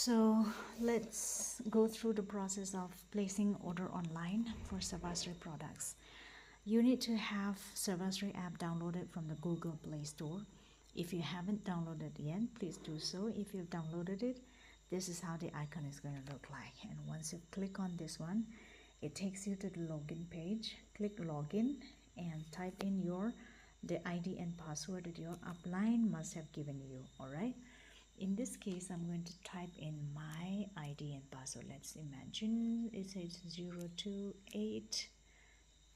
So let's go through the process of placing order online for Saarvasri products. You need to have Saarvasri app downloaded from the Google Play Store. If you haven't downloaded it yet, please do so. If you've downloaded it, this is how the icon is going to look like. And once you click on this one, it takes you to the login page. Click login and type in the ID and password that your upline must have given you. All right. In this case, I'm going to type in my ID and password. Let's imagine it says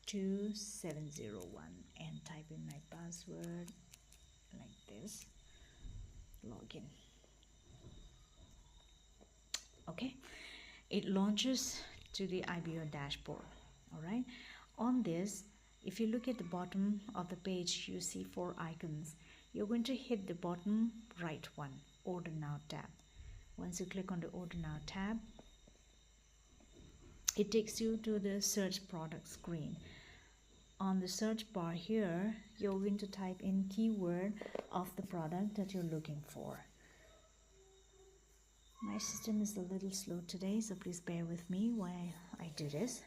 0282701 and type in my password like this. Login. Okay, it launches to the IBO dashboard. All right, on this, if you look at the bottom of the page, you see 4 icons. You're going to hit the bottom right one, Order Now tab. Once you click on the Order Now tab, it takes you to the search product screen. On the search bar here, you're going to type in keyword of the product that you're looking for. My system is a little slow today, so please bear with me while I do this.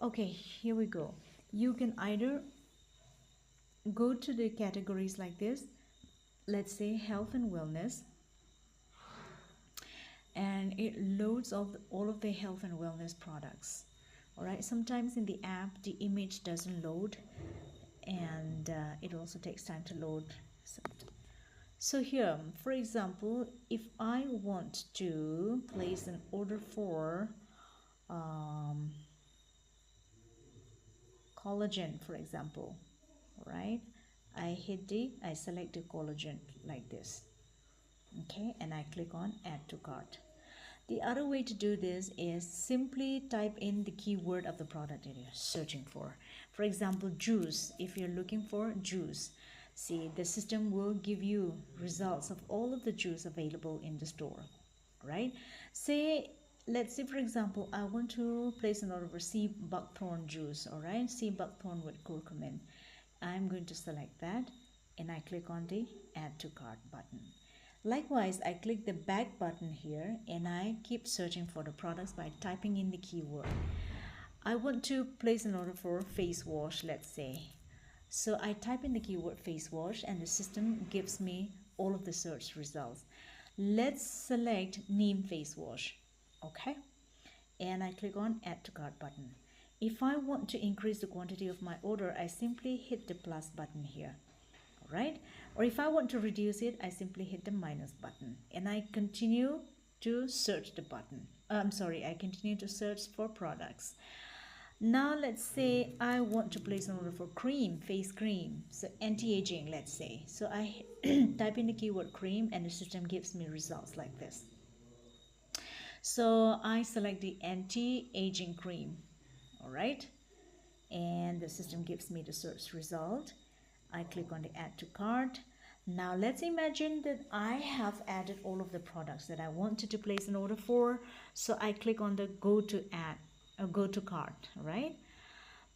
Okay, here we go. You can either go to the categories like this. Let's say health and wellness, and it loads all of the health and wellness products. All right, sometimes in the app the image doesn't load, and it also takes time to load. So here, for example, if I want to place an order for collagen, for example, right, I select the collagen like this. Okay, and I click on add to cart. The other way to do this is simply type in the keyword of the product that you're searching for. For example, juice. If you're looking for juice, see, the system will give you results of all of the juice available in the store, right? Let's say, for example, I want to place an order for sea buckthorn juice. All right, sea buckthorn with curcumin. I'm going to select that and I click on the add to cart button. Likewise, I click the back button here and I keep searching for the products by typing in the keyword. I want to place an order for face wash, let's say. So I type in the keyword face wash and the system gives me all of the search results. Let's select neem face wash. Okay, and I click on add to cart button. If I want to increase the quantity of my order, I simply hit the plus button here. All right, or if I want to reduce it, I simply hit the minus button and I continue to search the button. I continue to search for products. Now let's say I want to place an order for cream, face cream, so anti-aging, let's say. So I type in the keyword cream and the system gives me results like this. So I select the anti-aging cream, all right, and the system gives me the search result. I click on the add to cart. Now let's imagine that I have added all of the products that I wanted to place an order for. So I click on the go to cart, right?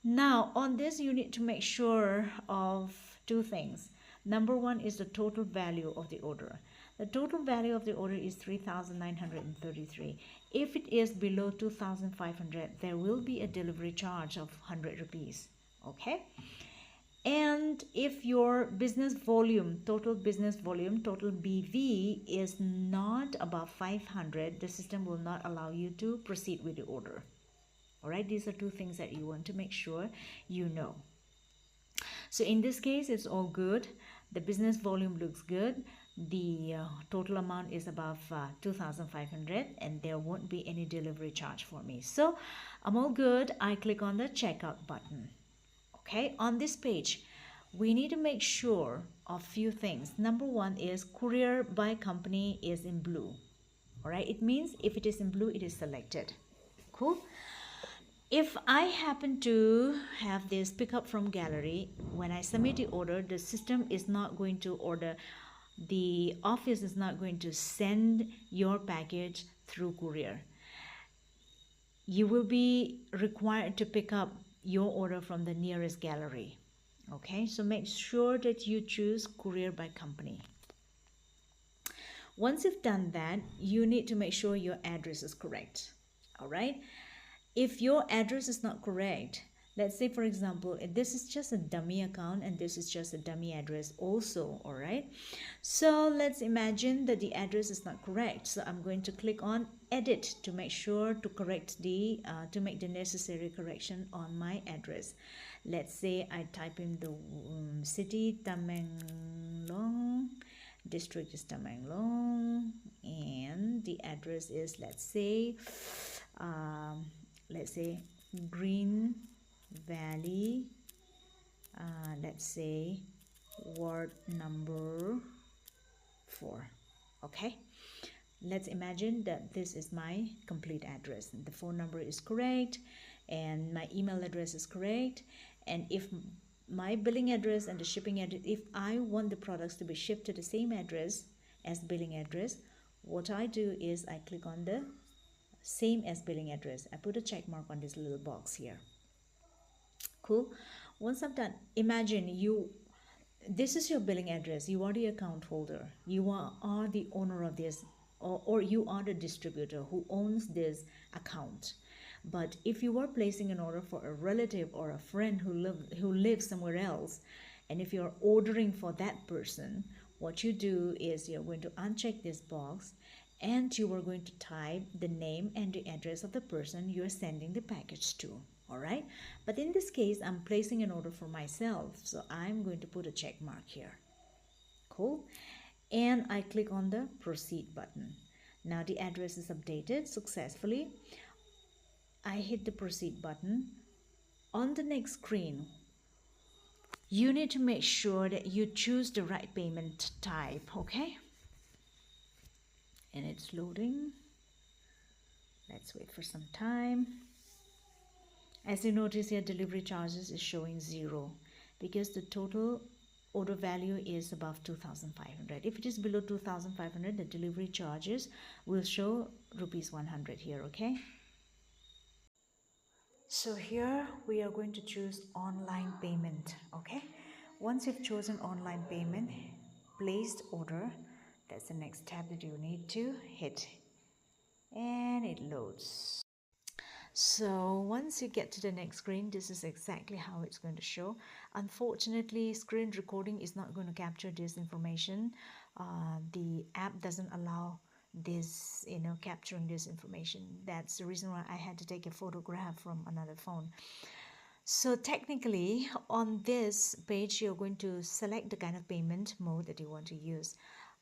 Now on this, you need to make sure of 2 things. Number 1 is the total value of the order. The total value of the order is 3,933. If it is below 2,500, there will be a delivery charge of 100 rupees. Okay. And if your business volume, total BV is not above 500, the system will not allow you to proceed with the order. All right, these are 2 things that you want to make sure you know. So in this case, it's all good. The business volume looks good. The total amount is above 2,500 and there won't be any delivery charge for me. So I'm all good. I click on the checkout button. Okay, on this page, we need to make sure of few things. Number 1 is courier by company is in blue. All right, it means if it is in blue, it is selected. Cool. If I happen to have this pick up from gallery, when I submit the order, the system is not going to the office is not going to send your package through courier. You will be required to pick up your order from the nearest gallery. Okay, so make sure that you choose courier by company. Once you've done that, you need to make sure your address is correct. All right. If your address is not correct, let's say for example, this is just a dummy account and this is just a dummy address also, all right? So let's imagine that the address is not correct. So I'm going to click on edit to make sure to correct to make the necessary correction on my address. Let's say I type in the city Tamenglong, district is Tamenglong, and the address is, let's say Green Valley, let's say ward number 4. Okay, let's imagine that this is my complete address. The phone number is correct and my email address is correct. And if my billing address and the shipping address, if I want the products to be shipped to the same address as billing address, what I do is I click on the same as billing address. I put a check mark on this little box here. Cool. Once I'm done, imagine this is your billing address. You are the account holder. You are the owner of this, or you are the distributor who owns this account. But if you are placing an order for a relative or a friend who lives somewhere else, and if you're ordering for that person, what you do is you're going to uncheck this box and you are going to type the name and the address of the person you are sending the package to. All right, but in this case I'm placing an order for myself, so I'm going to put a check mark here. Cool. And I click on the proceed button. Now the address is updated successfully. I hit the proceed button. On the next screen, you need to make sure that you choose the right payment type. Okay, and it's loading. Let's wait for some time. As you notice here, delivery charges is showing 0 because the total order value is above 2,500. If it is below 2,500, the delivery charges will show rupees 100 here. Okay, so here we are going to choose online payment. Okay, once you've chosen online payment, placed order, that's the next tab that you need to hit, and it loads. So once you get to the next screen, this is exactly how it's going to show. Unfortunately, screen recording is not going to capture this information. The app doesn't allow this, capturing this information. That's the reason why I had to take a photograph from another phone. So technically, on this page, you're going to select the kind of payment mode that you want to use.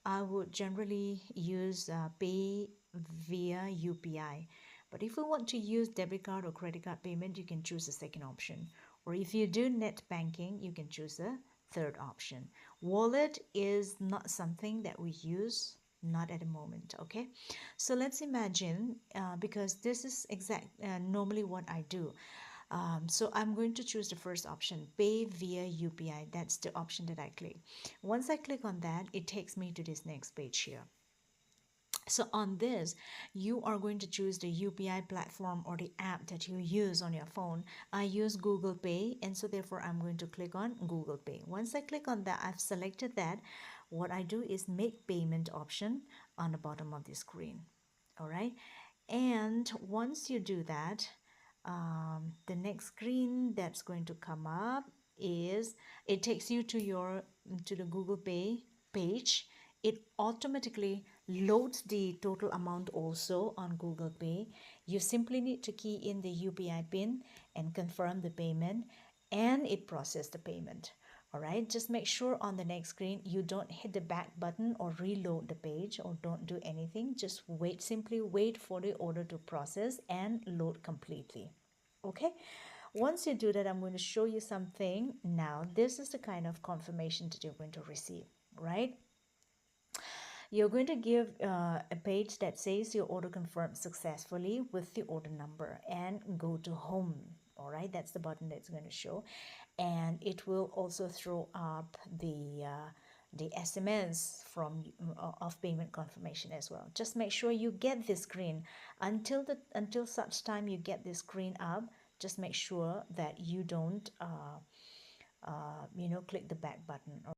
I would generally use pay via UPI. But if you want to use debit card or credit card payment, you can choose the second option. Or if you do net banking, you can choose the third option. Wallet is not something that we use, not at the moment. Okay, so let's imagine, because this is normally what I do. So I'm going to choose the first option, pay via UPI. That's the option that I click. Once I click on that, it takes me to this next page here. So on this, you are going to choose the UPI platform or the app that you use on your phone. I use Google Pay, and so therefore I'm going to click on Google Pay. Once I click on that, I've selected that. What I do is make payment option on the bottom of the screen. All right, and once you do that, the next screen that's going to come up is, it takes you to the Google Pay page. It automatically loads the total amount also on Google Pay. You simply need to key in the UPI pin and confirm the payment, and it processes the payment. All right, just make sure on the next screen you don't hit the back button or reload the page, or don't do anything. Just wait, simply wait for the order to process and load completely. Okay, once you do that, I'm going to show you something now. This is the kind of confirmation that you're going to receive, right? You're going to give a page that says your order confirmed successfully with the order number, and go to home. All right, that's the button that's going to show, and it will also throw up the SMS of payment confirmation as well. Just make sure you get this screen. Until such time you get this screen up, just make sure that you don't click the back button.